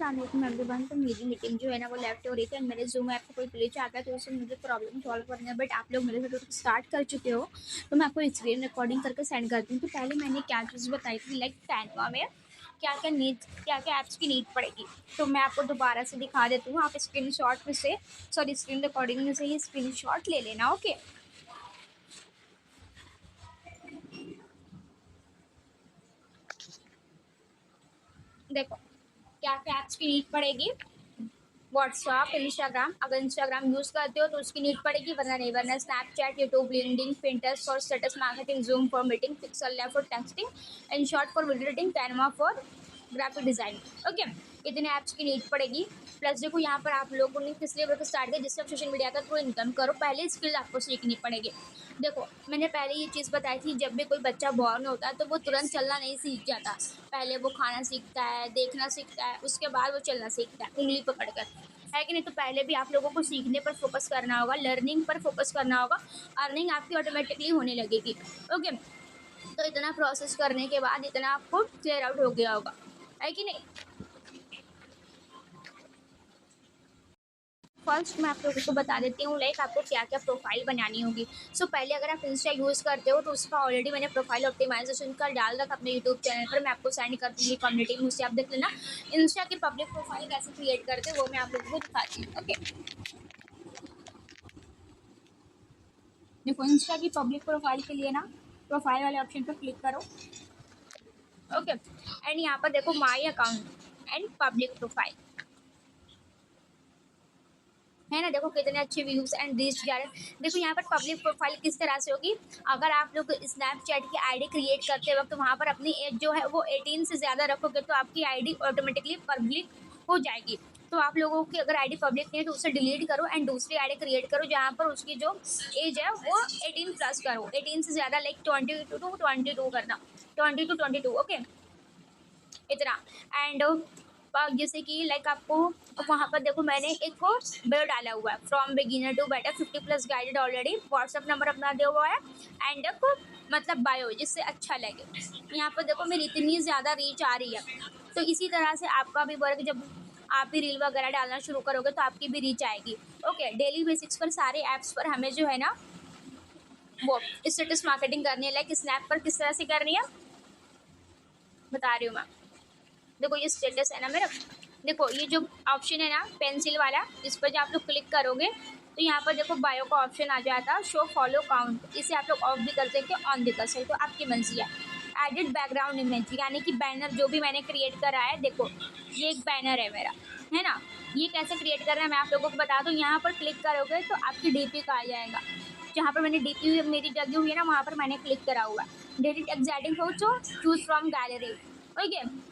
अस्सलाम वालेकुम एवरीवन। तो मेरी मीटिंग जो है ना वो लेफ्ट हो रही थी एंड मेरे जूम ऐप को कोई ग्लिच आ गया तो उससे मुझे प्रॉब्लम सॉल्व करना है। बट आप लोग मेरे साथ स्टार्ट कर चुके हो तो मैं आपको स्क्रीन रिकॉर्डिंग करके सेंड करती हूँ। तो पहले मैंने क्या चीज़ बताई थी लाइक कैनवा में क्या क्या ऐप्स की नीड पड़ेगी, तो मैं आपको दोबारा से दिखा देती हूँ। आप स्क्रीन शॉट में से स्क्रीन रिकॉर्डिंग में से ही स्क्रीन शॉट ले लेना। ओके, देखो क्या क्या ऐप्स की नीड पड़ेगी। व्हाट्सअप, इंस्टाग्राम, अगर इंस्टाग्राम यूज़ करते हो तो उसकी नीड पड़ेगी, वरना नहीं। वरना Snapchat, YouTube, LinkedIn, Pinterest for status marketing, zoom for meeting, pixel lab for texting, in short for video editing, Canva for graphic design. Okay, इतने ऐप्स की नीड पड़ेगी। प्लस देखो यहाँ पर आप लोगों ने किस लिए स्टार्ट किया, जिससे आप सोशल मीडिया का थ्रू इनकम करो। पहले स्किल आपको सीखनी पड़ेगी। देखो मैंने पहले ये चीज़ बताई थी, जब भी कोई बच्चा बॉर्न होता है तो वो तुरंत चलना नहीं सीख जाता। पहले वो खाना सीखता है, देखना सीखता है, उसके बाद वो चलना सीखता है उंगली पकड़कर, है कि नहीं। तो पहले भी आप लोगों को सीखने पर फोकस करना होगा, लर्निंग पर फोकस करना होगा। अर्निंग आपकी ऑटोमेटिकली होने लगेगी। ओके, तो इतना प्रोसेस करने के बाद इतना आपको क्लियर आउट हो गया होगा, है कि नहीं। फर्स्ट मैं आप लोगों को बता देती हूँ लाइक आपको क्या क्या प्रोफाइल बनानी होगी। सो पहले अगर आप इंस्टा यूज़ करते हो तो उसका ऑलरेडी मैंने प्रोफाइल ऑप्टिमाइजेशन का डाल रखा अपने यूट्यूब चैनल पर। मैं आपको सेंड कर दूँगी कम्युनिटी में, उससे आप देख लेना इंस्टा की पब्लिक प्रोफाइल कैसे क्रिएट करते हैं, वो मैं आप लोगों को दिखाती हूँ। ओके, देखो इंस्टा की पब्लिक प्रोफाइल के लिए ना प्रोफाइल वाले ऑप्शन पर क्लिक करो। ओके, एंड यहाँ पर देखो my account and public profile, है ना। देखो कितने अच्छे व्यूज एंड रीच जा रहे हैं। देखो यहाँ पर पब्लिक प्रोफाइल किस तरह से होगी। अगर आप लोग स्नैपचैट की आईडी क्रिएट करते वक्त वहाँ पर अपनी एज जो है वो 18 से ज़्यादा रखोगे तो आपकी आईडी ऑटोमेटिकली पब्लिक हो जाएगी। तो आप लोगों की अगर आईडी पब्लिक नहीं है तो उसे डिलीट करो एंड दूसरी आईडी क्रिएट करो जहाँ पर उसकी जो एज है वो 18 प्लस करो। 18 से ज़्यादा लाइक 22 करना, 22 ओके, इतना। एंड जैसे कि लाइक आपको वहाँ पर देखो मैंने एक बायो डाला हुआ है, from beginner to better 50+ guided already. WhatsApp number अपना दिया हुआ है एंड मतलब बायो जिससे अच्छा लगे। यहाँ पर देखो मेरी इतनी ज़्यादा रीच आ रही है। तो इसी तरह से आपका भी वर्क, जब आप भी रील वगैरह डालना शुरू करोगे तो आपकी भी रीच आएगी। ओके, डेली बेसिक्स पर सारे ऐप्स पर हमें जो है ना वो स्टेटस मार्केटिंग करनी है। लाइक स्नैप पर किस तरह से करनी है बता रही हूँ मैं। देखो ये स्टेटस है ना मेरा, देखो ये जो ऑप्शन है ना पेंसिल वाला, इस पर जब आप लोग क्लिक करोगे तो यहाँ पर देखो बायो का ऑप्शन आ जाता है, शो फॉलो काउंट। इसे आप लोग ऑफ भी कर सकते हो, ऑन भी कर सकते हो, आपकी मर्जी है। एडिट बैकग्राउंड इमेज, यानी कि बैनर जो भी मैंने क्रिएट करा है, देखो ये एक बैनर है मेरा, है ना। ये कैसे क्रिएट करना है मैं आप लोगों को बता दूँ। यहाँ पर क्लिक करोगे तो आपकी डीपी का आ जाएगा। जहाँ पर मैंने डीपी मेरी जगह हुई है ना वहाँ पर मैंने क्लिक करा हुआ है। Delete एग्जैक्टिंग photo, choose from gallery. Okay,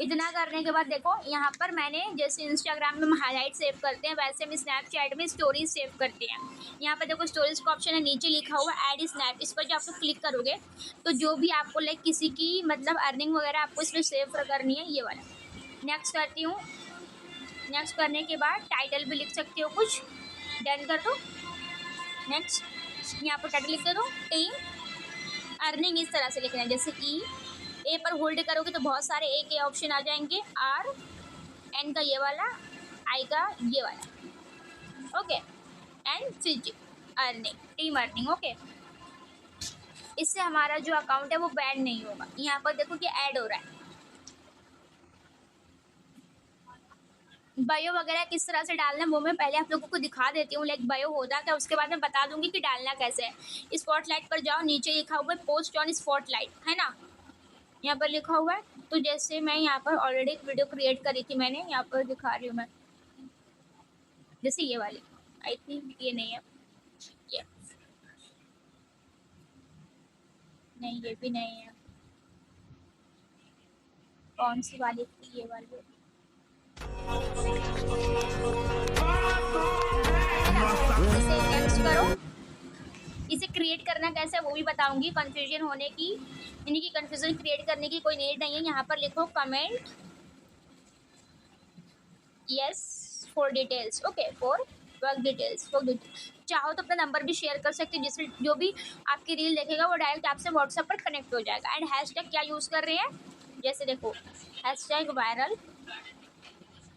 इतना करने के बाद देखो यहाँ पर मैंने जैसे इंस्टाग्राम में हम हाईलाइट सेव करते हैं वैसे हम स्नैपचैट में स्टोरीज सेव करते हैं। यहाँ पर देखो स्टोरीज का ऑप्शन है, नीचे लिखा हुआ ऐड स्नैप। इस पर जब आप क्लिक करोगे तो जो भी आपको लाइक किसी की मतलब अर्निंग वगैरह आपको इसमें सेव करनी है, ये वाला। नेक्स्ट करती हूँ। नेक्स्ट करने के बाद टाइटल भी लिख सकती हो कुछ, डन कर दो। नेक्स्ट यहाँ पर टाइटल लिख दो टीम अर्निंग, इस तरह से लिखना है। जैसे ई ए पर होल्ड करोगे तो बहुत सारे ए के ऑप्शन आ जाएंगे, आर एन का ये वाला, आई का ये वाला। Okay, and C G earning, team earning. Okay, इससे हमारा जो अकाउंट है वो बैन नहीं होगा। यहाँ पर देखो कि ऐड हो रहा है। बायो वगैरह किस तरह से डालना है वो मैं पहले आप लोगों को दिखा देती हूँ। लाइक बायो होता क्या, उसके बाद मैं बता दूंगी कि डालना कैसे है। स्पॉटलाइट पर जाओ, नीचे लिखा हुआ है पोस्ट ऑन स्पॉटलाइट, है ना, यहाँ पर लिखा हुआ है। तो जैसे मैं यहाँ पर ऑलरेडी एक वीडियो क्रिएट करी थी मैंने, यहाँ पर दिखा रही हूँ मैं, जैसे ये वाली। आई थिंक ये नहीं है, ये नहीं, ये भी नहीं है। कौन सी वाली थी, ये वाली। इसे नेक्स्ट करो। इसे क्रिएट करना कैसे है वो भी बताऊंगी। कंफ्यूजन होने की, यानी कि कंफ्यूजन क्रिएट करने की कोई नीड नहीं है। यहाँ पर लिखो comment yes for details. Okay, for work details, for details. चाहो तो अपना नंबर भी शेयर कर सकते हो, जिससे जो भी आपकी रील देखेगा वो डायरेक्ट आपसे व्हाट्सएप पर कनेक्ट हो जाएगा। एंड हैशटैग क्या यूज़ कर रहे हैं, जैसे देखो हैशटैग वायरल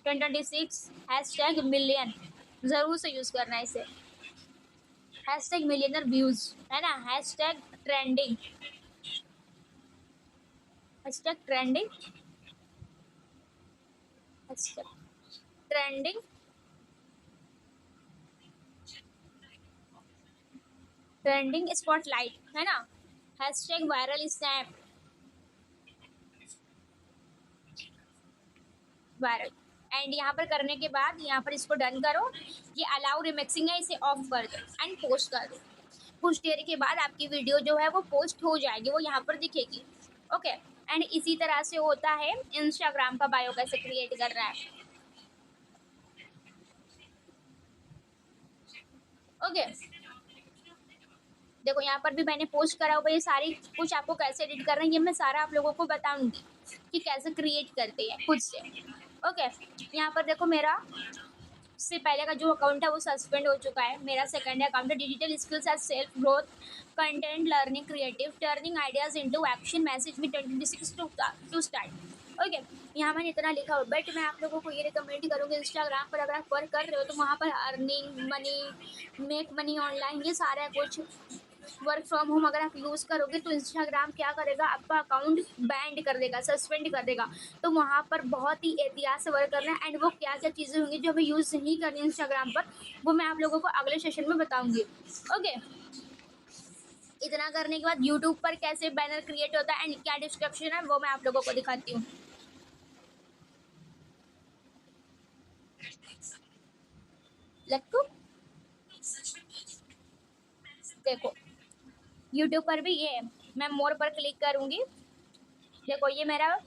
2026 हैशटैग मिलियन जरूर से यूज करना है इसे, हैशटैग मिलियनर व्यूज है ना, hashtag trending, hashtag trending, hashtag trending, trending spotlight है ना, hashtag viral snap, viral. And यहाँ पर करने के बाद यहाँ पर इसको डन करो, ये अलाउ रिमिक्सिंग है, इसे ऑफ कर दो एंड पोस्ट कर दो। कुछ देर के बाद आपकी वीडियो जो है वो पोस्ट हो जाएगी, वो यहाँ पर दिखेगी। ओके, एंड इसी तरह से होता है इंस्टाग्राम का बायो कैसे क्रिएट करना है। ओके, देखो यहाँ पर भी मैंने पोस्ट करा हुआ, ये सारी कुछ आपको कैसे एडिट करना है ये मैं सारा आप लोगों को बताऊंगी कि कैसे क्रिएट करते हैं खुद से। ओके, यहाँ पर देखो मेरा से पहले का जो अकाउंट है वो सस्पेंड हो चुका है, मेरा सेकंड अकाउंट है digital skills as self growth content learning creative turning ideas into action message में 2026 टू स्टार्ट। ओके, यहाँ मैंने इतना लिखा हुआ, बट मैं आप लोगों को ये रिकमेंड करूँगी इंस्टाग्राम पर अगर आप वर्क कर रहे हो तो वहाँ पर earning money, make money online, ये सारा कुछ वर्क फ्रॉम होम अगर आप यूज़ करोगे तो इंस्टाग्राम क्या करेगा, आपका अकाउंट बैंड कर देगा, सस्पेंड कर देगा। तो वहाँ पर बहुत ही एहतियात से वर्क करना है, एंड वो क्या क्या चीज़ें होंगी जो हमें यूज़ नहीं करनी इंस्टाग्राम पर, वो मैं आप लोगों को अगले सेशन में बताऊंगी। ओके, इतना करने के बाद यूट्यूब पर कैसे बैनर क्रिएट होता है एंड क्या डिस्क्रिप्शन है वो मैं आप लोगों को दिखाती हूँ। लट्टू, देखो यूट्यूब पर भी ये मैं मोर पर क्लिक करूंगी, देखो ये मेरा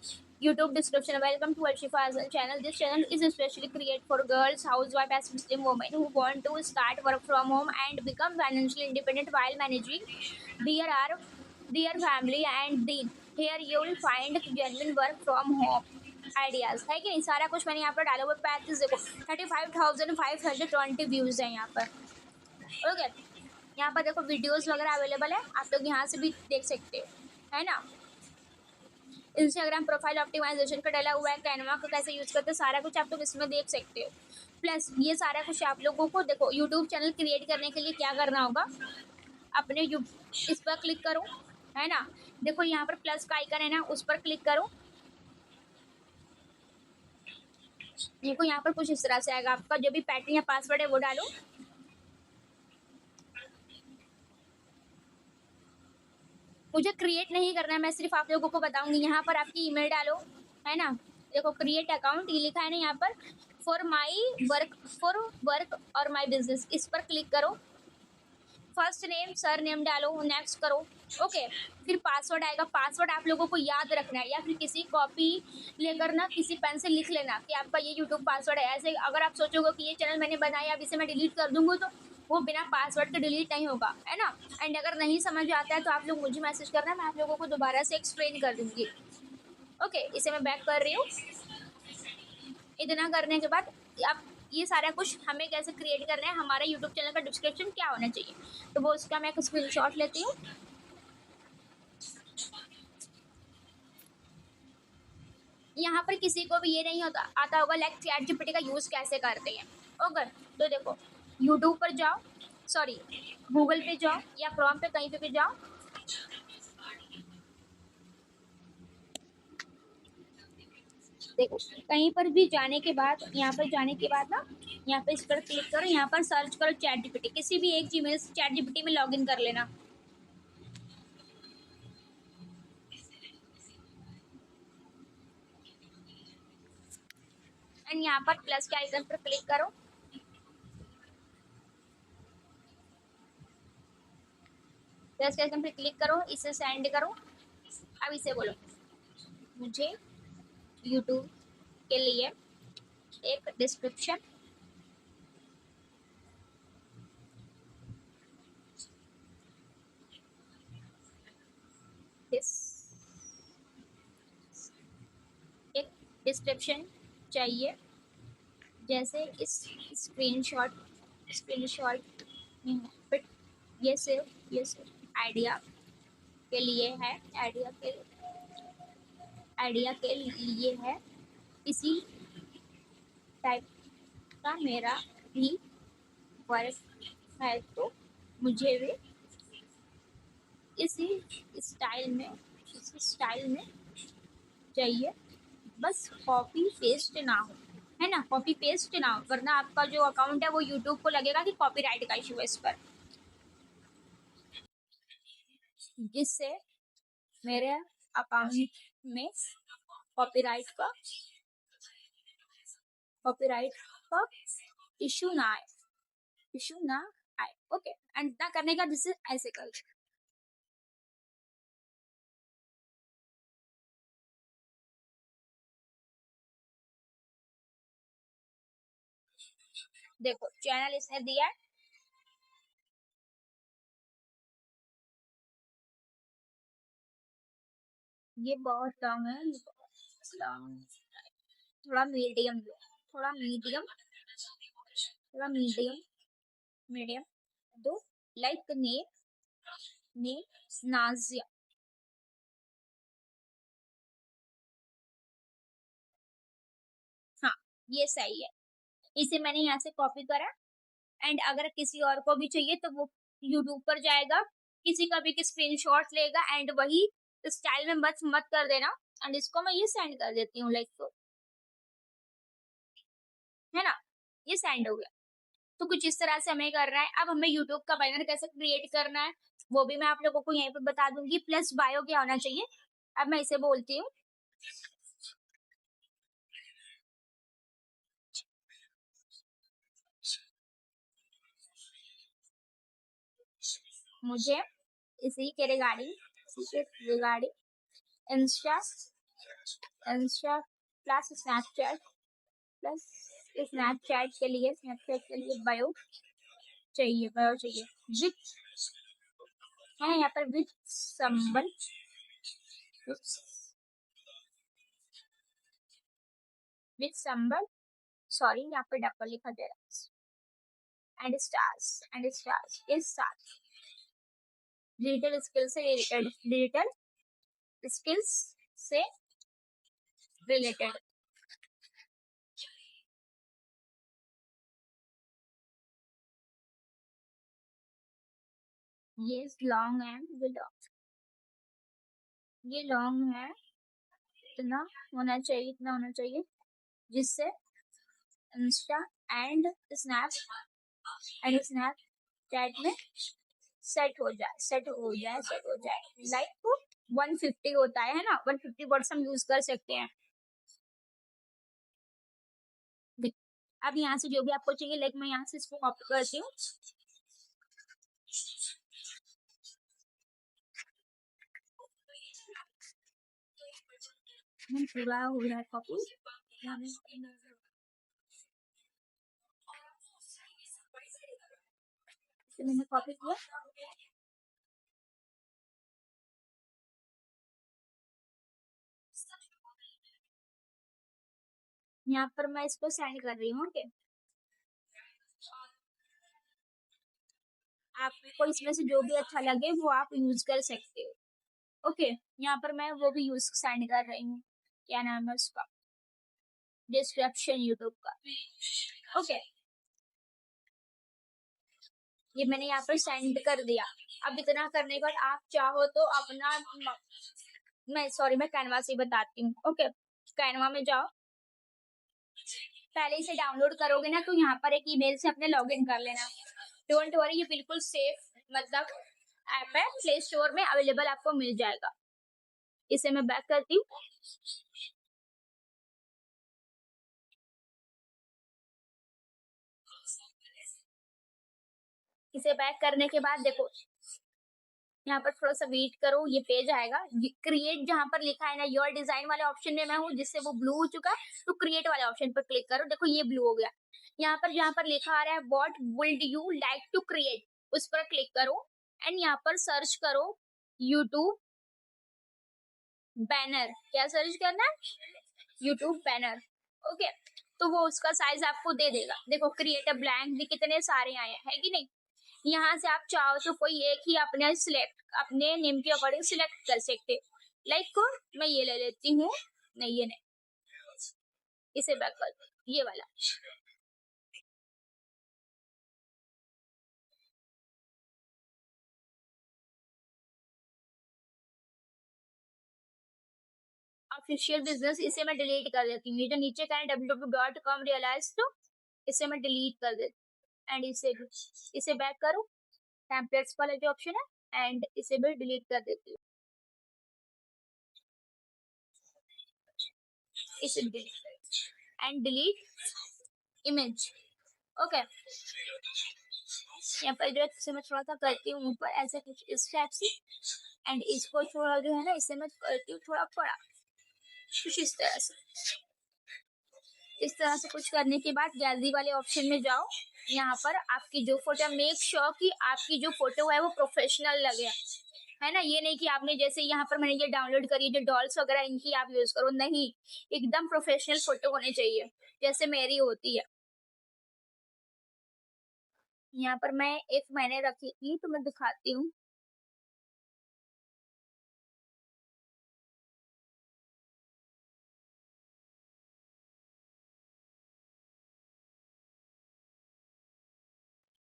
YouTube description. Welcome to Arshifa Aajal channel, this channel is specially create for girls housewife and Muslim women who want to start work from home and become financially independent while managing their family and then here you will find genuine work from home ideas है कि नहीं, सारा कुछ मैंने यहाँ पर डाला हुआ। पैकेज देखो 35,520 व्यूज है यहाँ पर। ओके, यहाँ पर देखो वीडियोस वगैरह अवेलेबल है, आप लोग यहाँ से भी देख सकते हो, है ना। इंस्टाग्राम प्रोफाइल ऑप्टिमाइजेशन का डाला हुआ है, कैनवा को कैसे यूज करते हैं सारा कुछ आप लोग इसमें देख सकते हो। प्लस ये सारा कुछ आप लोगों को देखो यूट्यूब चैनल क्रिएट करने के लिए क्या करना होगा, अपने इस पर क्लिक करो, है ना। देखो यहाँ पर प्लस का आइकन है ना, उस पर क्लिक करो। देखो यहाँ पर कुछ इस तरह से आएगा, आपका जो भी पैटर्न या पासवर्ड है वो डालो। मुझे क्रिएट नहीं करना है, मैं सिर्फ आप लोगों को बताऊंगी। यहाँ पर आपकी ईमेल डालो, है ना। देखो क्रिएट अकाउंट ये लिखा है ना यहाँ पर, फॉर वर्क और माई बिजनेस, इस पर क्लिक करो। फर्स्ट नेम सर नेम डालो, नेक्स्ट करो। ओके, फिर पासवर्ड आएगा, पासवर्ड आप लोगों को याद रखना है या फिर किसी कॉपी लेकर ना किसी पेन से लिख लेना कि आपका ये यूट्यूब पासवर्ड है। ऐसे अगर आप सोचोगे कि ये चैनल मैंने बनाया अब इसे मैं डिलीट कर दूंगी तो वो बिना पासवर्ड के डिलीट नहीं होगा, है ना। एंड अगर नहीं समझ आता है तो आप लोग मुझे मैसेज करना, मैं आप लोगों को दोबारा से एक्सप्लेन कर दूंगी। ओके, इसे मैं बैक कर रही हूँ। इतना करने के बाद आप ये सारा कुछ हमें कैसे क्रिएट करना है, हमारे यूट्यूब चैनल का डिस्क्रिप्शन क्या होना चाहिए, तो वो उसका मैं एक स्क्रीनशॉट लेती हूँ। यहाँ पर किसी को भी ये नहीं होता आता होगा लाइक चैट जीपीटी का यूज़ कैसे करते हैं। ओके, तो देखो यूट्यूब पर जाओ, सॉरी गूगल पे जाओ या क्रोम पे कहीं पे भी जाओ। देखो कहीं पर भी जाने के बाद, यहाँ पर जाने के बाद ना यहाँ पे इस पर क्लिक करो, यहाँ पर सर्च करो चैट जीपीटी, किसी भी एक जीमेल से चैट जीपीटी में लॉगिन कर लेना। एंड यहाँ पर प्लस के आइकन पर क्लिक करो, प्लस के आइकन पर क्लिक करो, इसे सेंड करो। अब इसे बोलो मुझे यूट्यूब के लिए एक डिस्क्रिप्शन एक डिस्क्रिप्शन चाहिए, जैसे इस स्क्रीनशॉट स्क्रीनशॉट बट ये सिर्फ आइडिया के लिए है, आइडिया के लिए है। इसी टाइप का मेरा भी वर्क है, तो मुझे भी इसी स्टाइल में चाहिए, बस कॉपी पेस्ट ना हो, है ना, कॉपी पेस्ट ना हो, वरना आपका जो अकाउंट है वो यूट्यूब को लगेगा कि कॉपीराइट का इशू है इस पर, जिससे मेरे अकाउंट में कॉपीराइट का कॉपीराइट का इशू ना आए, ओके। एंड इतना करने का जिससे ऐसे कर, देखो चैनल इसने दिया है, ये बहुत लॉन्ग है, ये बहुत लॉन्ग, थोड़ा मीडियम लो, थोड़ा मीडियम, थोड़ा मीडियम, मीडियम दो, लाइक ने नाजिया, हाँ ये सही है, इसे मैंने यहाँ से कॉपी करा। एंड अगर किसी और को भी चाहिए तो वो यूट्यूब पर जाएगा, किसी का भी स्क्रीनशॉट लेगा एंड वही स्टाइल में मत मत कर देना, एंड इसको मैं ये सेंड कर देती हूँ, लाइक तो, है ना, ये सेंड हो गया। तो कुछ इस तरह से हमें करना है। अब हमें यूट्यूब का बैनर कैसे क्रिएट करना है वो भी मैं आप लोगों को यहीं पे बता दूंगी, प्लस बायो क्या होना चाहिए। अब मैं इसे बोलती हूँ, मुझे इसी के regarding Insta Insta plus Snapchat के लिए बायो चाहिए विथ, है यहाँ पर विथ संबल, सॉरी यहाँ पर डबल लिखा दे रहा है, एंड स्टार्स इज साथ डिजिटल स्किल्स से रिलेटेड। ये लॉन्ग है, ये लॉन्ग है, इतना होना चाहिए जिससे इंस्टा एंड स्नैपचैट में सेट हो जाए, लाइक 150 होता है ना, 150 वर्ड्स हम यूज कर सकते हैं। अब यहाँ से जो भी आपको चाहिए, लाइक मैं यहाँ से इसको कॉपी करती हूँ, पूरा हो रहा है कॉपी, मैंने कॉपी किया, यहाँ पर मैं इसको सेंड कर रही हूँ, ओके। आपको इसमें से जो भी अच्छा लगे वो आप यूज कर सकते हो, ओके। यहाँ पर मैं वो भी यूज सेंड कर रही हूँ, क्या नाम है उसका, डिस्क्रिप्शन यूट्यूब का, ओके। ये मैंने यहाँ पर सेंड कर दिया। अब इतना करने के बाद आप चाहो तो अपना मैं कैनवा से बताती हूँ, ओके। कैनवा में जाओ, पहले इसे डाउनलोड करोगे ना तो यहाँ पर एक ईमेल से अपने लॉगिन कर लेना, डोंट वरी, ये बिल्कुल सेफ मतलब ऐप है, प्ले स्टोर में अवेलेबल आपको मिल जाएगा। इसे मैं बैक करती हूँ, इसे बैक करने के बाद देखो यहाँ पर थोड़ा सा वेट करो, ये पेज आएगा, क्रिएट जहाँ पर लिखा है ना योर डिजाइन वाले ऑप्शन में मैं हूँ, जिससे वो ब्लू हो चुका है, तो क्रिएट वाले ऑप्शन पर क्लिक करो, देखो ये ब्लू हो गया। यहाँ पर जहाँ पर लिखा आ रहा है what would you like to create, उस पर क्लिक करो एंड यहाँ पर सर्च करो यूट्यूब बैनर, क्या सर्च करना है, यूट्यूब बैनर, ओके। तो वो उसका साइज आपको दे देगा, देखो क्रिएट अ ब्लैंक भी कितने सारे आए हैं, है कि नहीं। यहाँ से आप चाहो तो कोई एक ही अपने नेम के अकॉर्डिंग सिलेक्ट कर सकते, लाइक मैं ये ले लेती हूँ, नहीं ये नहीं, इसे बैक कर, ये वाला। ऑफिशियल बिजनेस, इसे मैं डिलीट कर देती हूँ। ये जो नीचे का है www.com रियलाइज, तो इसे मैं डिलीट कर देती, एंड इसे बैक करो, टेम्पलेट्स वाला जो ऑप्शन है, एंड इसे भी डिलीट कर देती हूँ। इसे delete and delete image. Okay, यहाँ पर जो इसे मैं थोड़ा सा करती हूँ ऊपर ऐसे कुछ इस टाइप से, एंड इसको थोड़ा जो है ना इसे मैं करती हूँ थोड़ा बड़ा, कुछ इस तरह से। इस तरह से कुछ करने के बाद गैलरी वाले ऑप्शन में जाओ। यहाँ पर आपकी जो फोटो, मेक श्योर कि आपकी जो फोटो है वो प्रोफेशनल लगे, है ना। ये नहीं कि आपने जैसे यहाँ पर मैंने ये डाउनलोड करी जो डॉल्स वगैरह इनकी आप यूज करो, नहीं, एकदम प्रोफेशनल फोटो होनी चाहिए जैसे मेरी होती है। यहाँ पर मैं एक मैंने रखी थी तो मैं दिखाती हूँ।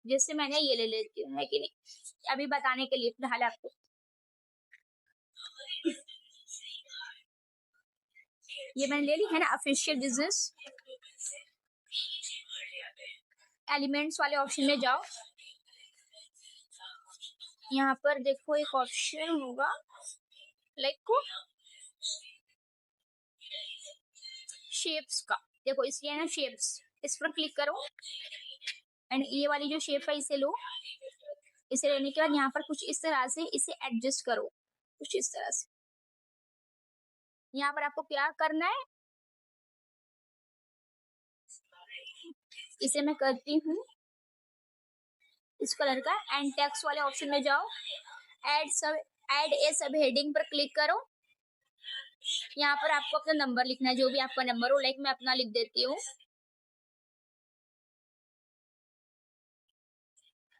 जैसे मैंने ये ले लेती हूँ, है कि नहीं, अभी बताने के लिए फिलहाल आपको। ये मैंने ले ली है ना, ऑफिशियल बिजनेस। एलिमेंट्स वाले ऑप्शन में जाओ। यहाँ पर देखो एक ऑप्शन होगा लाइक शेप्स का, देखो इसलिए ना शेप्स, इस पर क्लिक करो, एंड ये वाली जो शेप है इसे लो। इसे लेने के बाद यहाँ पर कुछ इस तरह से इसे एडजस्ट करो, कुछ इस तरह से। यहाँ पर आपको क्या करना है, इसे मैं करती हूँ इस कलर का, एंड टेक्स्ट वाले ऑप्शन में जाओ, ऐड ए सब हेडिंग पर क्लिक करो। यहाँ पर आपको अपना नंबर लिखना है, जो भी आपका नंबर हो, लाइक मैं अपना लिख देती हूँ।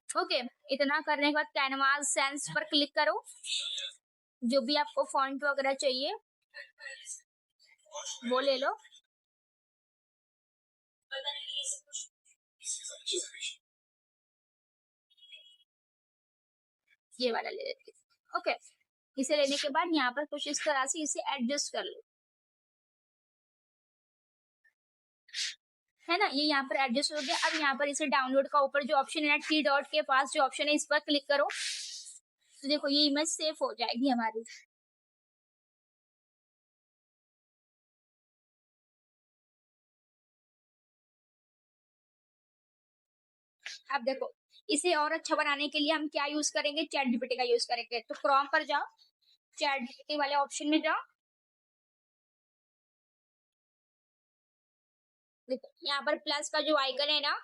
ओके, इतना करने के बाद कैनवास सेंस पर क्लिक करो। जो भी आपको फॉन्ट वगैरह चाहिए वो ले लो। ये वाला ले लेती हूँ। ओके, इसे लेने के बाद यहाँ पर कुछ इस तरह से इसे एडजस्ट कर लो, है ना। ये यहाँ पर एडजस्ट हो गया। अब यहाँ पर इसे डाउनलोड का ऊपर जो ऑप्शन है, 3 डॉट के पास जो ऑप्शन है, इस पर क्लिक करो, तो देखो ये इमेज सेव हो जाएगी हमारी। अब देखो, इसे और अच्छा बनाने के लिए हम क्या यूज करेंगे, चैट जीपीटी का यूज करेंगे। तो क्रोम पर जाओ, चैट जीपीटी वाले ऑप्शन में जाओ। देखो यहाँ पर प्लस का जो आइकन है ना,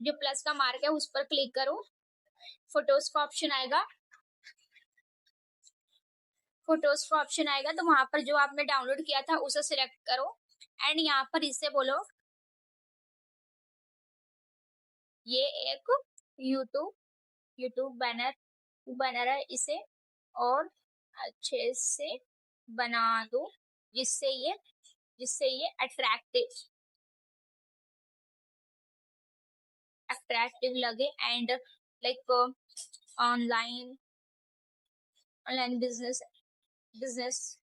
जो प्लस का मार्क है उस पर क्लिक करो। फोटोज का ऑप्शन आएगा, फोटोज का ऑप्शन आएगा, तो वहां पर जो आपने डाउनलोड किया था उसे सिलेक्ट करो, एंड यहाँ पर इसे बोलो ये एक यूट्यूब यूट्यूब बैनर बनर है, इसे और अच्छे से बना दो, जिससे ये अट्रैक्टिव लगे, and like online online business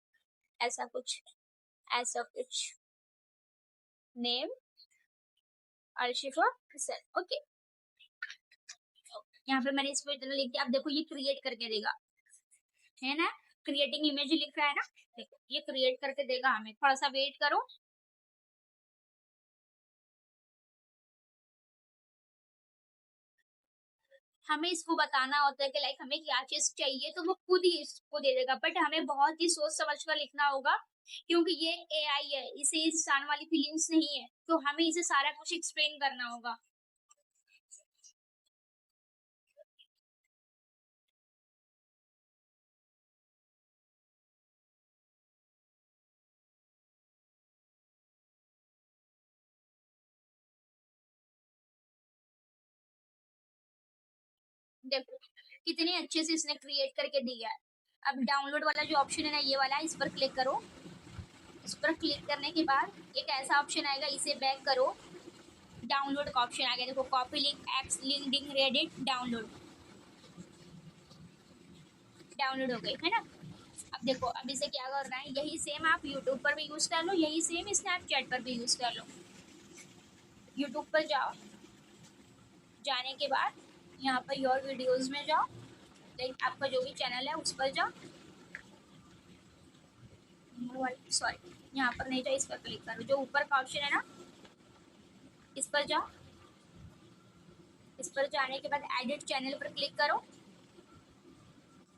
ऐसा कुछ नेम अर्शिफा हुसैन। ओके, यहाँ पे मैंने इसको इतना लिख दिया। अब देखो ये क्रिएट करके देगा, है ना, क्रिएटिंग इमेज लिख रहा है ना, देखो ये क्रिएट करके देगा हमें। थोड़ा सा वेट करो। हमें इसको बताना होता है कि लाइक हमें क्या चीज चाहिए, तो वो खुद ही इसको दे देगा, बट हमें बहुत ही सोच समझ कर लिखना होगा, क्योंकि ये एआई है, इसे इंसान वाली फीलिंग्स नहीं है, तो हमें इसे सारा कुछ एक्सप्लेन करना होगा। देखो कितने अच्छे से इसने क्रिएट करके दिया है। अब डाउनलोड वाला जो ऑप्शन है ना, ये वाला, इस पर क्लिक करो, इस पर क्लिक करने के बाद एक ऐसा ऑप्शन आएगा, इसे बैक करो, डाउनलोड का ऑप्शन आ गया, देखो copy link, x, LinkedIn, Reddit, download हो गई है ना। अब देखो, अब इसे क्या करना है, यही सेम आप यूट्यूब पर भी यूज़ कर लो, यही सेम स्नैपचैट पर भी यूज़ कर लो। यूट्यूब पर जाओ, जाने के बाद यहाँ पर योर वीडियोज़ में जाओ, लाइक आपका जो भी चैनल है उस पर जाओ, सॉरी यहाँ पर नहीं जाओ, इस पर क्लिक करो, जो ऊपर का ऑप्शन है ना इस पर जाओ। इस पर जाने के बाद एडिट चैनल पर क्लिक करो।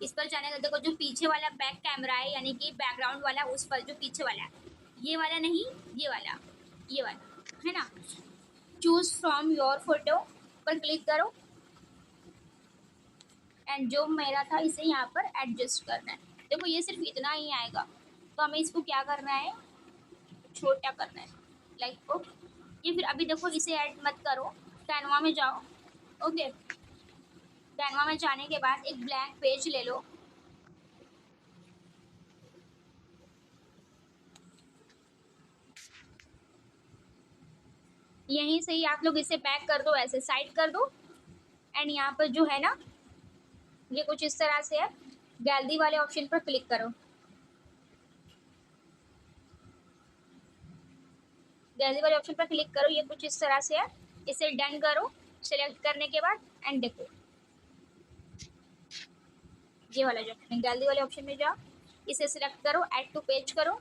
इस पर जाने का देखो, जो पीछे वाला बैक कैमरा है यानी कि बैकग्राउंड वाला, उस पर जो पीछे वाला है, ये वाला नहीं, ये वाला है ना, चूज फ्रॉम योर फोटो पर क्लिक करो एंड जो मेरा था इसे यहाँ पर एडजस्ट करना है। देखो ये सिर्फ इतना ही आएगा, तो हमें इसको क्या करना है, छोटा करना है, लाइक ओके। ये फिर अभी देखो इसे ऐड मत करो, कैनवा में जाओ, ओके। कैनवा में जाने के बाद एक ब्लैंक पेज ले लो, यहीं से ही आप लोग इसे बैक कर दो, ऐसे साइड कर दो एंड यहाँ पर जो है ना ये कुछ इस तरह से है, गैलरी वाले ऑप्शन पर क्लिक करो। गैलरी वाले ऑप्शन पर क्लिक करो, ये कुछ इस तरह से है, इसे डन करो। सिलेक्ट करने के बाद एंड देखो ये वाला जो है, गैलरी वाले ऑप्शन में जाओ, इसे सिलेक्ट करो, ऐड टू पेज करो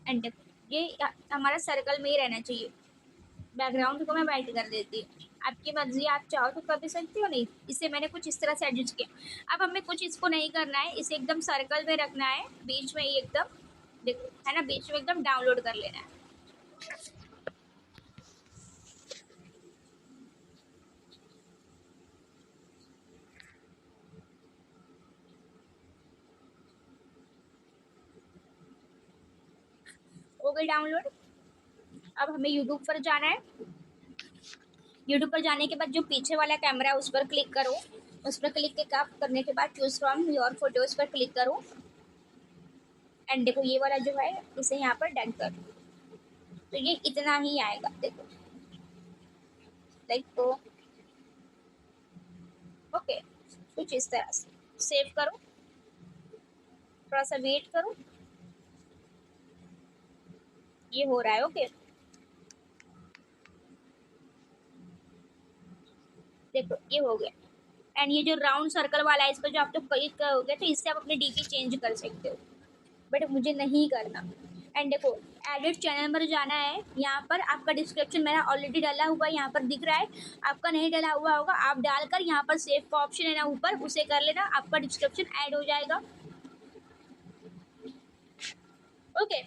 एंड देखो ये हमारा सर्कल में ही रहना चाहिए। बैकग्राउंड को मैं वाइट कर देती हूँ, आपकी मर्जी, आप चाहो तो कर भी सकती हो, नहीं इसे मैंने कुछ इस तरह से एडजस्ट किया। अब हमें कुछ इसको नहीं करना है, इसे एकदम सर्कल में रखना है, बीच में ही एकदम, देखो है ना, बीच में एकदम डाउनलोड कर लेना है। हो गई डाउनलोड। अब हमें यूट्यूब पर जाना है, यूट्यूब पर जाने के बाद जो पीछे वाला कैमरा है उस पर क्लिक करो। उस पर क्लिक करने के बाद चूज फ्रॉम योर फोटोज पर क्लिक करो एंड देखो ये वाला जो है इसे यहाँ पर डन कर दो, तो ये इतना ही आएगा, देखो लाइक तो ओके। कुछ इस तरह से सेव करो, थोड़ा सा वेट करो, ये हो रहा है, ओके। देखो ये हो गया एंड ये जो राउंड सर्कल वाला है इस पर जो आप लोग क्लिक करोगे तो इससे आप अपनी डीपी चेंज कर सकते हो, बट मुझे नहीं करना। एंड देखो एडिट चैनल पर जाना है, यहाँ पर आपका डिस्क्रिप्शन मेरा ऑलरेडी डाला हुआ है, यहाँ पर दिख रहा है, आपका नहीं डाला हुआ होगा, आप डालकर यहाँ पर सेव का ऑप्शन है ना ऊपर, उसे कर लेना, आपका डिस्क्रिप्शन ऐड हो जाएगा, ओके।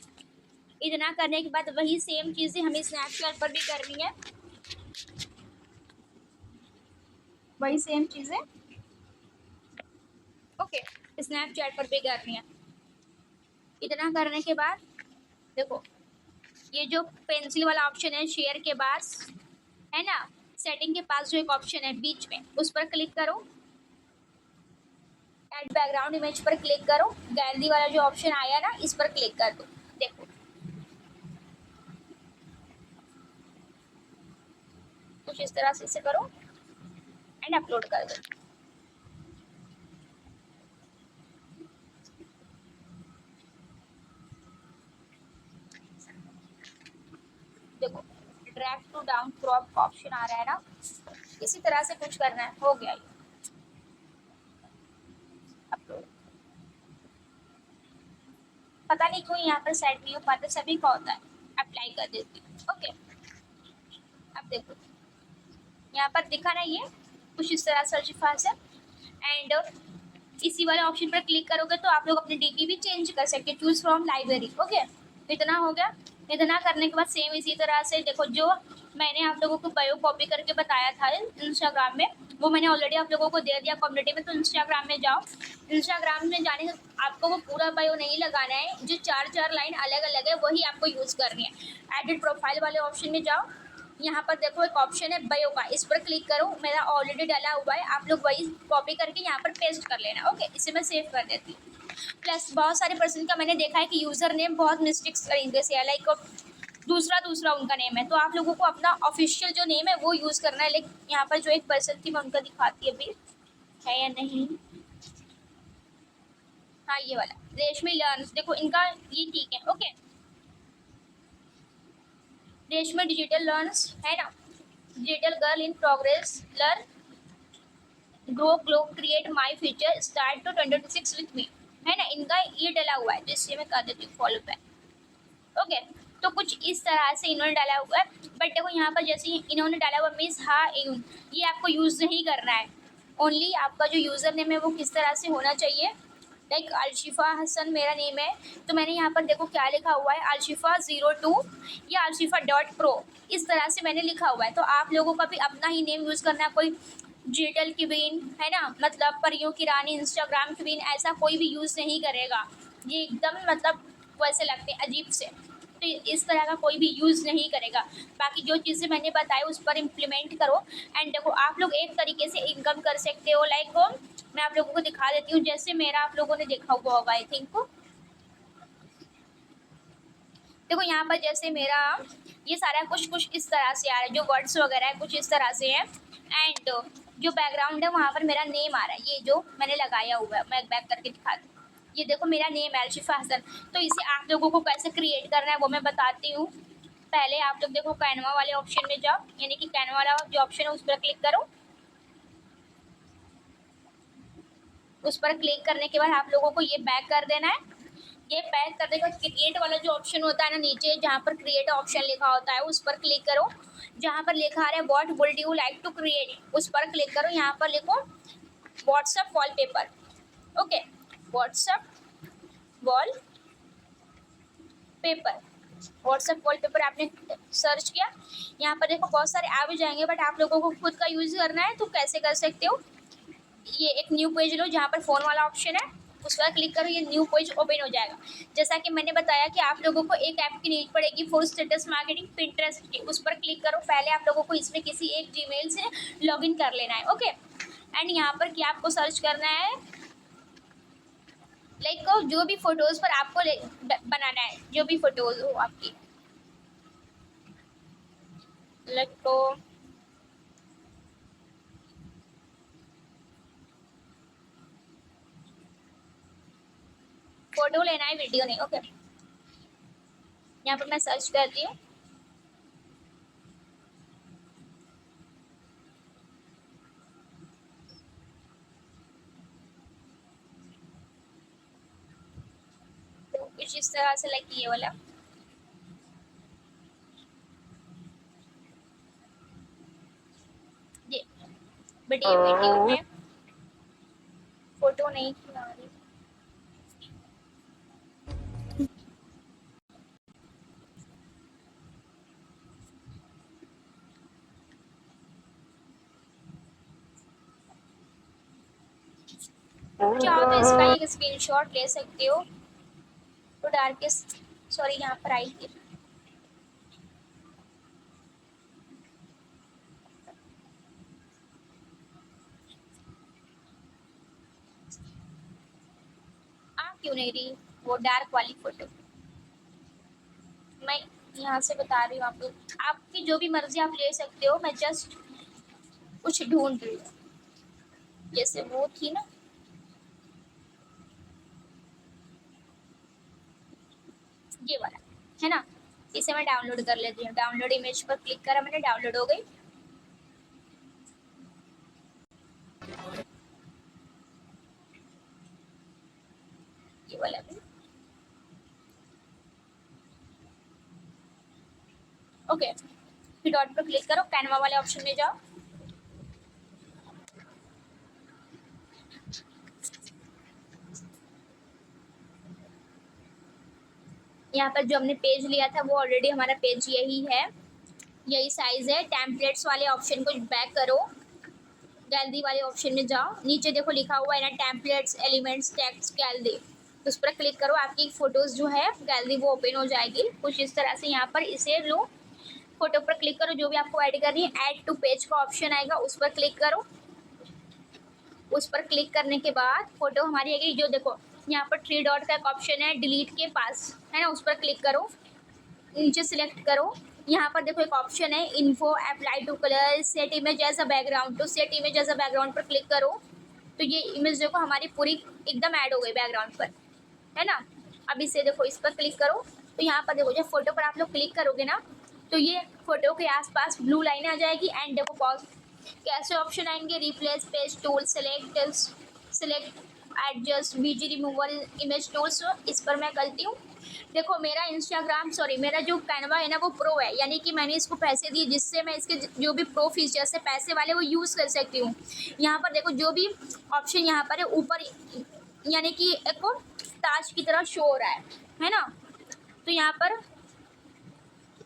इतना करने के बाद वही सेम चीज़ें हमें स्नैपचैट पर भी करनी है, वही सेम चीज़ें ओके स्नैपचैट पर भी करनी है। इतना करने के बाद देखो ये जो पेंसिल वाला ऑप्शन है शेयर के बाद है ना, सेटिंग के पास जो एक ऑप्शन है बीच में उस पर क्लिक करो, ऐड बैकग्राउंड इमेज पर क्लिक करो, गैलरी वाला जो ऑप्शन आया ना इस पर क्लिक कर दो, देखो कुछ इस तरह से इसे करो एंड अपलोड कर दो। देखो ड्रैग टू डाउन क्रॉप का ऑप्शन आ रहा है ना, इसी तरह से कुछ करना है, हो गया ये अपलोड। पता नहीं क्यों यहाँ पर सेट नहीं हो पाता, सभी का होता है, अप्लाई कर देती हूँ, ओके। अब देखो यहाँ पर दिखा ना ये कुछ इस तरह सर्चिफा से एंड इसी वाले ऑप्शन पर क्लिक करोगे तो आप लोग अपनी डीपी भी चेंज कर सकते हैं, चूज फ्रॉम लाइब्रेरी, ओके। इतना हो गया। इतना करने के बाद सेम इसी तरह से देखो जो मैंने आप लोगों को बायो कॉपी करके बताया था इंस्टाग्राम में, वो मैंने ऑलरेडी आप लोगों को दे दिया कम्युनिटी में, तो इंस्टाग्राम में जाओ। इंस्टाग्राम में जाने से आपको वो पूरा बायो नहीं लगाना है, जो 4-4 लाइन अलग अलग है वही आपको यूज़ करनी है। एडिट प्रोफाइल वाले ऑप्शन में जाओ, यहाँ पर देखो एक ऑप्शन है बायो का, इस पर क्लिक करो, मेरा ऑलरेडी डाला हुआ है, आप लोग वही कॉपी करके यहाँ पर पेस्ट कर लेना, ओके। इसे मैं सेव कर देती हूँ। प्लस बहुत सारे पर्सन का मैंने देखा है कि यूज़र नेम बहुत मिस्टेक्स तरीके से है, लाइक दूसरा दूसरा उनका नेम है। तो आप लोगों को अपना ऑफिशियल जो नेम है वो यूज़ करना है। लाइक यहाँ पर जो एक पर्सन थी मैं उनका दिखाती है अभी है या नहीं। हाँ ये वाला रेशमी लर्न्स, देखो इनका ये ठीक है। ओके, रेशमी डिजिटल लर्न्स है ना, digital girl in progress, learn grow glow create my future start to 2026 with me, है ना। इनका ये डला हुआ है, जिससे मैं कर देती हूँ फॉलो बैक। ओके, तो कुछ इस तरह से इन्होंने डाला हुआ है। बट देखो यहाँ पर जैसे इन्होंने डाला हुआ मिस हा इन, ये आपको यूज़ नहीं करना है। ओनली आपका जो यूज़र नेम है वो किस तरह से होना चाहिए, लाइक अलशिफा हसन मेरा नेम है, तो मैंने यहाँ पर देखो क्या लिखा हुआ है, अलशिफा 02 या अलशिफा.pro, इस तरह से मैंने लिखा हुआ है। तो आप लोगों का भी अपना ही नेम यूज़ करना है। कोई डिजिटल क्वीन है ना, मतलब परियों की रानी, इंस्टाग्राम क्वीन, ऐसा कोई भी यूज़ नहीं करेगा। ये एकदम मतलब वैसे लगते हैं अजीब से, तो इस तरह का कोई भी यूज़ नहीं करेगा। बाकी जो चीज़ें मैंने बताई उस पर इम्प्लीमेंट करो। एंड देखो आप लोग एक तरीके से इनकम कर सकते हो, लाइक मैं आप लोगों को दिखा देती हूँ। जैसे मेरा आप लोगों ने देखा हुआ होगा आई थिंक, देखो यहाँ पर जैसे मेरा ये सारा कुछ कुछ इस तरह से आ रहा है, जो वर्ड्स वगैरह है कुछ इस तरह से है। एंड जो बैकग्राउंड है वहाँ पर मेरा नेम आ रहा है, ये जो मैंने लगाया हुआ है, मैं बैक करके दिखा दूँ। ये देखो मेरा नेम है अलशिफा हसन। तो इसे आप लोगों को कैसे क्रिएट करना है वो मैं बताती हूँ। पहले आप लोग देखो कैनवा वाले ऑप्शन में जाओ, यानी कि कैनवा वाला जो ऑप्शन है उस पर क्लिक करो। उस पर क्लिक करने के बाद आप लोगों को ये बैक कर देना है। ये बैक करने के बाद क्रिएट वाला जो ऑप्शन होता है ना नीचे, जहाँ पर क्रिएट ऑप्शन लिखा होता है उस पर क्लिक करो। जहाँ पर लिखा है what would you like to create, उस पर क्लिक करो। यहाँ पर लिखो WhatsApp wallpaper. Okay, WhatsApp wallpaper, WhatsApp wallpaper आपने सर्च किया, यहाँ पर देखो बहुत सारे आ भी जाएंगे, बट आप लोगों को खुद का यूज़ करना है तो कैसे कर सकते हो। ये एक न्यू पेज लो, जहाँ पर फ़ोन वाला ऑप्शन है उस पर क्लिक करो, ये न्यू पेज ओपन हो जाएगा। जैसा कि मैंने बताया कि आप लोगों को एक ऐप की नीड पड़ेगी फॉर स्टेटस मार्केटिंग, पिंटरेस्ट की, उस पर क्लिक करो। पहले आप लोगों को इसमें किसी एक जीमेल से लॉगिन कर लेना है। ओके, एंड यहाँ पर क्या आपको सर्च करना है, लाइक जो भी फोटोज पर आपको बनाना है, जो भी फोटोज हो आपकी, लाइक तो फोटो लेना है, वीडियो नहीं। ओके, यहाँ पर मैं सर्च करती हूँ। तो कुछ इस तरह से लाइक ये वाला, ये बट ये वीडियो में फोटो नहीं खिला रही। चाहो तो इसका एक स्क्रीनशॉट ले सकते हो। तो डार्केस्ट, सॉरी यहाँ पर आई थी, आ क्यों नहीं रही वो डार्क वाली फोटो। मैं यहाँ से बता रही हूँ आप लोग, आपकी जो भी मर्जी आप ले सकते हो। मैं जस्ट कुछ ढूंढ रही हूँ, जैसे वो थी ना, ये वाला है ना, इसे मैं डाउनलोड कर लेती हूँ। डाउनलोड इमेज पर क्लिक करा मैंने, डाउनलोड हो गई। ये वाला भी ओके, फिर डॉट पर क्लिक करो, कैनवा वाले ऑप्शन में जाओ। यहाँ पर जो हमने पेज लिया था वो ऑलरेडी हमारा पेज यही है, यही साइज है। टेम्पलेट्स वाले ऑप्शन को बैक करो, गैलरी वाले ऑप्शन में जाओ, नीचे देखो लिखा हुआ है ना टेम्पलेट्स एलिमेंट्स टेक्स्ट गैलरी, उस पर क्लिक करो। आपकी फोटोज जो है गैलरी वो ओपन हो जाएगी कुछ इस तरह से। यहाँ पर इसे लो, फोटो पर क्लिक करो, जो भी आपको ऐड करनी है, ऐड टू पेज का ऑप्शन आएगा उस पर क्लिक करो। उस पर क्लिक करने के बाद फोटो हमारी आएगी, जो देखो यहाँ पर थ्री डॉट का एक ऑप्शन है डिलीट के पास, है ना, उस पर क्लिक करो, नीचे सिलेक्ट करो। यहाँ पर देखो एक ऑप्शन है info apply to colour set image as a background, तो set image as a background पर क्लिक करो। तो ये इमेज देखो हमारी पूरी एकदम ऐड हो गई बैकग्राउंड पर, है ना। अब इसे देखो इस पर क्लिक करो, तो यहाँ पर देखो जब फोटो पर आप लोग क्लिक करोगे ना, तो ये फोटो के आसपास ब्लू लाइन आ जाएगी। एंड देखो पॉज कैसे ऑप्शन आएंगे, replace page tool, select adjust, BG removal, image tools, इस पर मैं करती हूँ। देखो मेरा मेरा जो कैनवा है ना वो प्रो है, यानी कि मैंने इसको पैसे दिए जिससे मैं इसके जो भी प्रो फीचर्स है पैसे वाले वो यूज़ कर सकती हूँ। यहाँ पर देखो जो भी ऑप्शन यहाँ पर है ऊपर, यानी कि एक ताज की तरह शो हो रहा है ना। तो यहाँ पर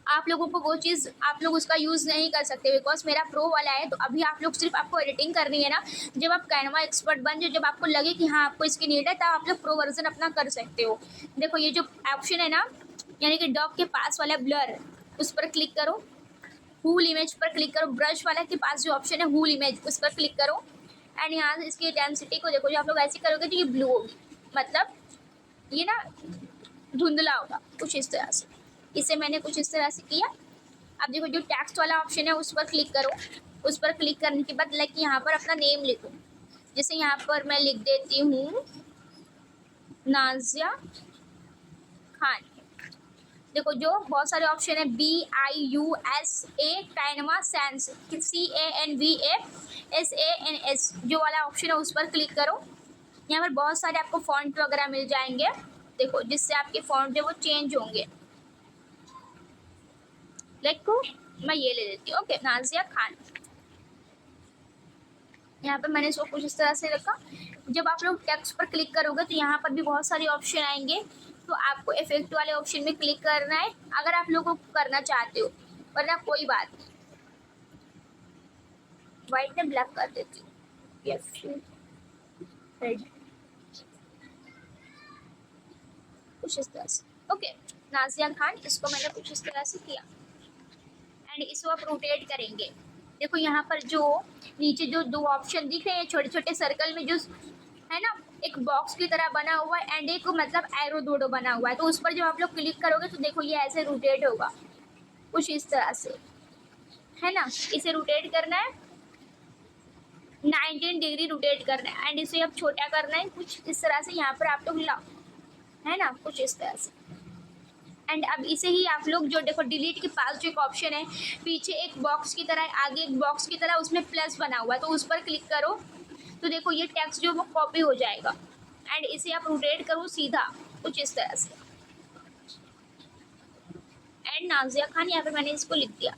आप लोगों को वो चीज़ आप लोग उसका यूज़ नहीं कर सकते बिकॉज मेरा प्रो वाला है। तो अभी आप लोग सिर्फ आपको एडिटिंग करनी है ना, जब आप कैनवा एक्सपर्ट बन जाओ, जब आपको लगे कि हाँ आपको इसकी नीड है, तब आप लोग प्रो वर्जन अपना कर सकते हो। देखो ये जो ऑप्शन है ना, यानी कि डॉग के पास वाला ब्लर, उस पर क्लिक करो, हूल इमेज पर क्लिक करो, ब्रश वाला के पास जो ऑप्शन है हूल इमेज उस पर क्लिक करो। एंड यहाँ से इसकी डेंसिटी को देखो, जो आप लोग ऐसे करोगे तो ये ब्लू होगी, मतलब ये ना धुंधला होगा कुछ इस तरह से। इसे मैंने कुछ इस तरह से किया। अब देखो जो टेक्स्ट वाला ऑप्शन है उस पर क्लिक करो, उस पर क्लिक करने के बाद लाइक यहाँ पर अपना नेम लिखो। जैसे यहाँ पर मैं लिख देती हूँ नाजिया खान। देखो जो बहुत सारे ऑप्शन है BIUSA कैनवा सैंस CANVASANS जो वाला ऑप्शन है उस पर क्लिक करो। यहाँ पर बहुत सारे आपको फॉन्ट वगैरह मिल जाएंगे, देखो जिससे आपके फॉन्ट जो वो चेंज होंगे। लाइक मैं ये ले लेती हूँ, ओके नाजिया खान। यहाँ पर मैंने इसको कुछ इस तरह से रखा। जब आप लोग टेक्स्ट पर क्लिक करोगे तो यहाँ पर भी बहुत सारे ऑप्शन आएंगे, तो आपको इफेक्ट वाले ऑप्शन में क्लिक करना है अगर आप लोगों को करना चाहते हो, वरना कोई बात नहीं। व्हाइट ने ब्लैक कर देती हूँ, यस रेड कुछ इस तरह से, ओके नाजिया खान, इसको मैंने कुछ इस तरह से किया। एंड इसको आप रोटेट करेंगे। देखो यहाँ पर जो नीचे जो दो ऑप्शन दिख रहे हैं छोटे छोटे सर्कल में, जो है ना एक बॉक्स की तरह बना हुआ है एंड एक मतलब एरो दोडो बना हुआ है, तो उस पर जब आप लोग क्लिक करोगे तो देखो ये ऐसे रोटेट होगा कुछ इस तरह से, है ना। इसे रोटेट करना है 19 डिग्री रोटेट करना है। एंड इसे अब छोटा करना है कुछ इस तरह से, यहाँ पर आप लोग लाओ, है ना, कुछ इस तरह से। एंड अब इसे ही आप लोग जो देखो डिलीट के पास जो एक ऑप्शन है, पीछे एक बॉक्स की तरह, आगे एक बॉक्स की तरह उसमें प्लस बना हुआ है, तो उस पर क्लिक करो तो देखो ये टेक्स्ट जो वो कॉपी हो जाएगा। एंड इसे आप रोटेट करो सीधा कुछ इस तरह से। एंड नाजिया खान यहाँ पे मैंने इसको लिख दिया,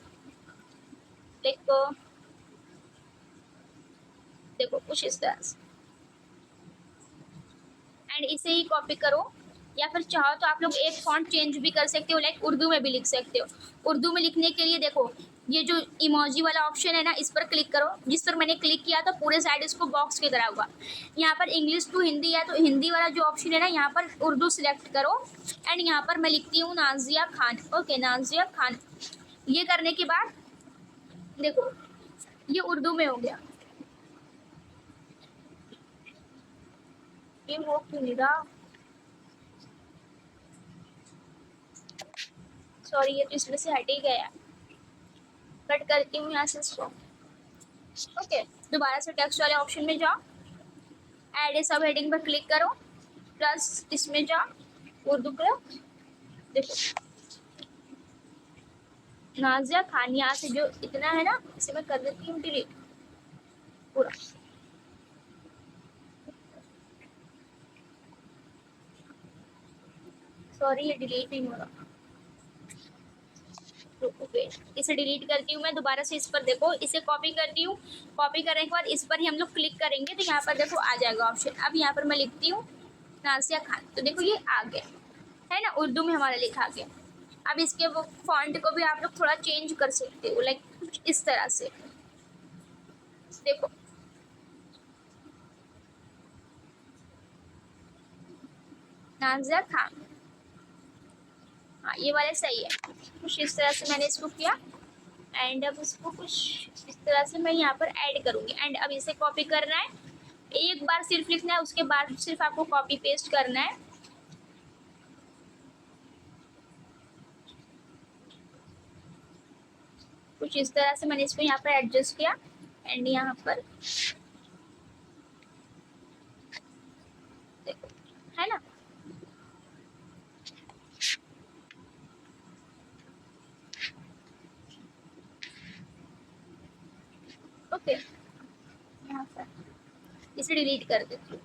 देखो कुछ इस तरह से। एंड इसे ही कॉपी करो, या फिर चाहो तो आप लोग एक फॉन्ट चेंज भी कर सकते हो, लाइक उर्दू में भी लिख सकते हो। उर्दू में लिखने के लिए देखो ये जो इमोजी वाला ऑप्शन है ना, इस पर क्लिक करो। जिस पर मैंने क्लिक किया तो पूरे साइड इसको बॉक्स की तरह हुआ। यहाँ पर इंग्लिश टू हिंदी है, तो हिंदी वाला जो ऑप्शन है ना यहाँ पर उर्दू सिलेक्ट करो। एंड यहाँ पर मैं लिखती हूँ नाजिया खान, ओके नाजिया खान। ये करने के बाद देखो ये उर्दू में हो गया। ये वो क्यों नहीं रहा, सॉरी ये तो इसमें से हट ही गया। कट करती हूँ यहाँ से इसको, ओके। दोबारा से टेक्स्ट वाले ऑप्शन में जाओ, ऐड ए सब हेडिंग पर क्लिक करो, प्लस इसमें जाओ उर्दू करो, देखो नाजिया खान। यहाँ से जो इतना है ना इसे मैं कर देती हूँ डिलीट पूरा। सॉरी ये डिलीट नहीं हो रहा, इसे डिलीट करती हूँ मैं। दोबारा से इस पर देखो इसे कॉपी करती हूँ, कॉपी करने के बाद इस पर ही हम लोग क्लिक करेंगे तो यहाँ पर देखो आ जाएगा ऑप्शन। अब यहाँ पर मैं लिखती हूँ नाजिया खान, तो देखो ये आ गया, है ना, उर्दू में हमारा लिखा गया। अब इसके वो फॉन्ट को भी आप लोग थोड़ा चेंज कर सकते हो, लाइक कुछ इस तरह से, देखो नाजिया खान, हाँ ये वाले सही है। कुछ इस तरह से मैंने इसको किया। एंड अब इसको कुछ इस तरह से मैं यहाँ पर ऐड करूँगी। एंड अब इसे कॉपी करना है एक बार सिर्फ लिखना है, उसके बाद सिर्फ आपको कॉपी पेस्ट करना है। कुछ इस तरह से मैंने इसको यहाँ पर एडजस्ट किया एंड यहाँ पर देखो, है ना। ओके, यहाँ पर इसे डिलीट कर देती हूँ।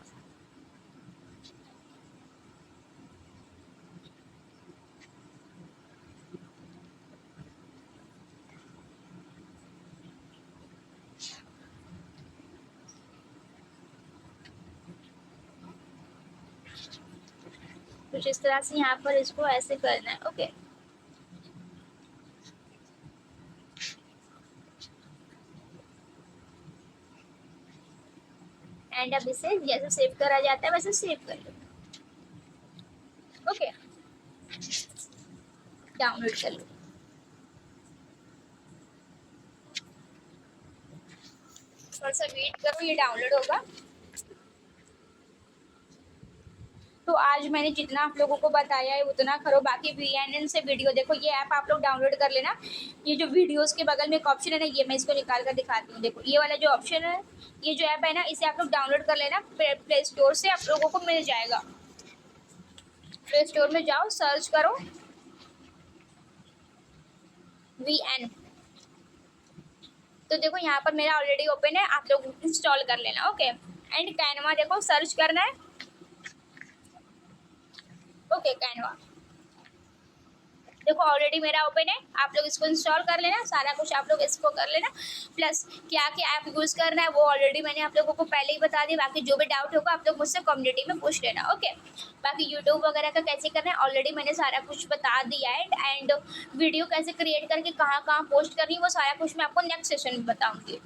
कुछ इस तरह से यहाँ पर इसको ऐसे करना है। ओके, एंड अब इसे जैसे सेव करा जाता है वैसे सेव कर लो। ओके, डाउनलोड कर लो। थोड़ा सा वेट करो, ये डाउनलोड होगा। तो आज मैंने जितना आप लोगों को बताया है उतना करो, बाकी VNN से वीडियो देखो। ये ऐप आप लोग डाउनलोड कर लेना। ये जो वीडियोस के बगल में एक ऑप्शन है ना, ये मैं इसको निकाल कर दिखाती हूँ। देखो ये वाला जो ऑप्शन है, ये जो ऐप है ना, इसे आप लोग डाउनलोड कर लेना। प्ले स्टोर से आप लोगों को मिल जाएगा। प्ले स्टोर में जाओ, सर्च करो VN। तो देखो यहाँ पर मेरा ऑलरेडी ओपन है, आप लोग इंस्टॉल कर लेना। ओके, एंड कैनवा देखो सर्च करना है। ओके, कैनवा देखो ऑलरेडी मेरा ओपन है, आप लोग इसको इंस्टॉल कर लेना। सारा कुछ आप लोग इसको कर लेना, प्लस क्या क्या ऐप यूज़ करना है वो ऑलरेडी मैंने आप लोगों को पहले ही बता दिया। बाकी जो भी डाउट होगा आप लोग मुझसे कम्युनिटी में पूछ लेना। ओके, बाकी यूट्यूब वगैरह का कैसे करना है ऑलरेडी मैंने सारा कुछ बता दिया है। एंड वीडियो कैसे क्रिएट करके कहाँ कहाँ पोस्ट करनी है वो सारा कुछ मैं आपको नेक्स्ट सेशन में बताऊँगी।